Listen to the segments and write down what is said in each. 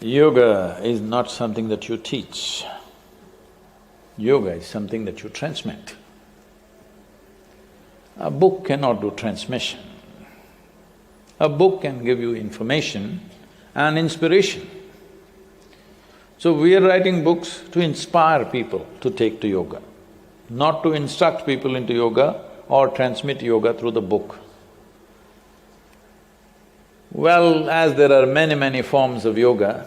Yoga is not something that you teach. Yoga is something that you transmit. A book cannot do transmission. A book can give you information and inspiration. So we are writing books to inspire people to take to yoga, not to instruct people into yoga or transmit yoga through the book. Well, as there are many forms of yoga,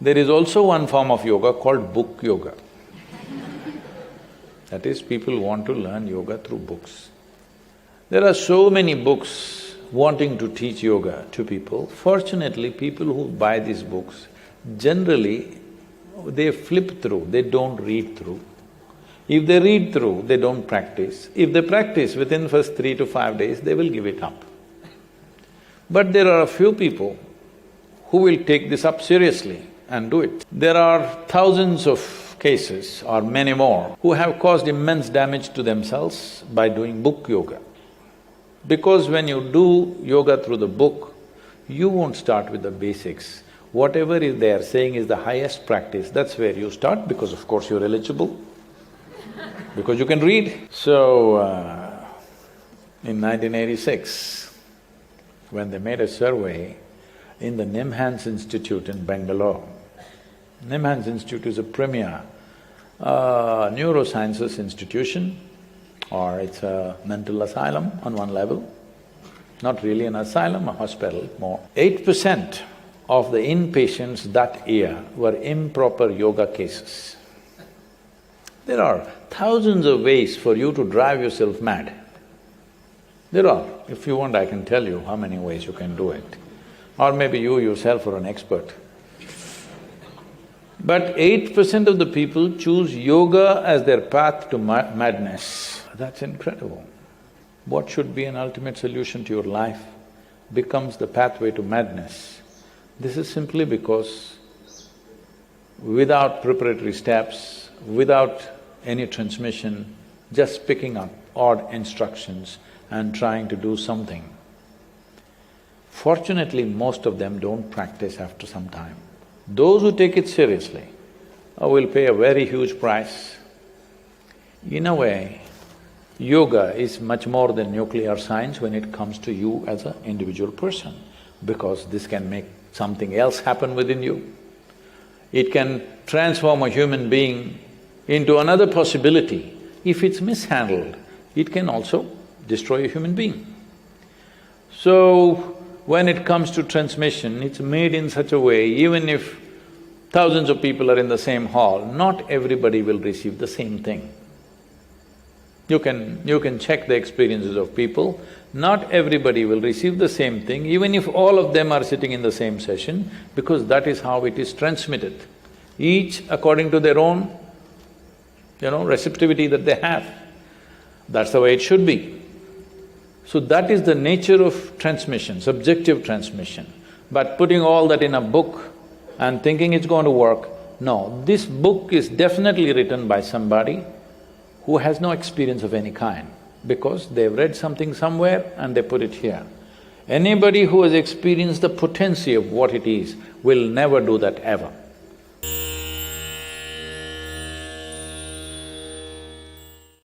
there is also one form of yoga called book yoga. That is, people want to learn yoga through books. There are so many books wanting to teach yoga to people. Fortunately, people who buy these books, generally, they flip through, they don't read through. If they read through, they don't practice. If they practice, within first 3 to 5 days, they will give it up. But there are a few people who will take this up seriously and do it. There are thousands of cases, or many more, who have caused immense damage to themselves by doing book yoga. Because when you do yoga through the book, you won't start with the basics. Whatever is they are saying is the highest practice, that's where you start because of course you're eligible, because you can read. So, in 1986, when they made a survey in the Nimhans Institute in Bangalore. Nimhans Institute is a premier neurosciences institution, or it's a mental asylum on one level. Not really an asylum, a hospital more. 8% of the inpatients that year were improper yoga cases. There are thousands of ways for you to drive yourself mad. There are. If you want, I can tell you how many ways you can do it. Or maybe you yourself are an expert. But 8% of the people choose yoga as their path to madness. That's incredible. What should be an ultimate solution to your life becomes the pathway to madness. This is simply because without preparatory steps, without any transmission, just picking up odd instructions and trying to do something. Fortunately, most of them don't practice after some time. Those who take it seriously will pay a very huge price. In a way, yoga is much more than nuclear science when it comes to you as an individual person, because this can make something else happen within you. It can transform a human being into another possibility. If it's mishandled, it can also destroy a human being. So, when it comes to transmission, it's made in such a way, even if thousands of people are in the same hall, not everybody will receive the same thing. You can check the experiences of people, not everybody will receive the same thing, even if all of them are sitting in the same session, because that is how it is transmitted. Each according to their own, receptivity that they have. That's the way it should be. So that is the nature of transmission, subjective transmission. But putting all that in a book and thinking it's going to work, no, this book is definitely written by somebody who has no experience of any kind, because they've read something somewhere and they put it here. Anybody who has experienced the potency of what it is will never do that ever.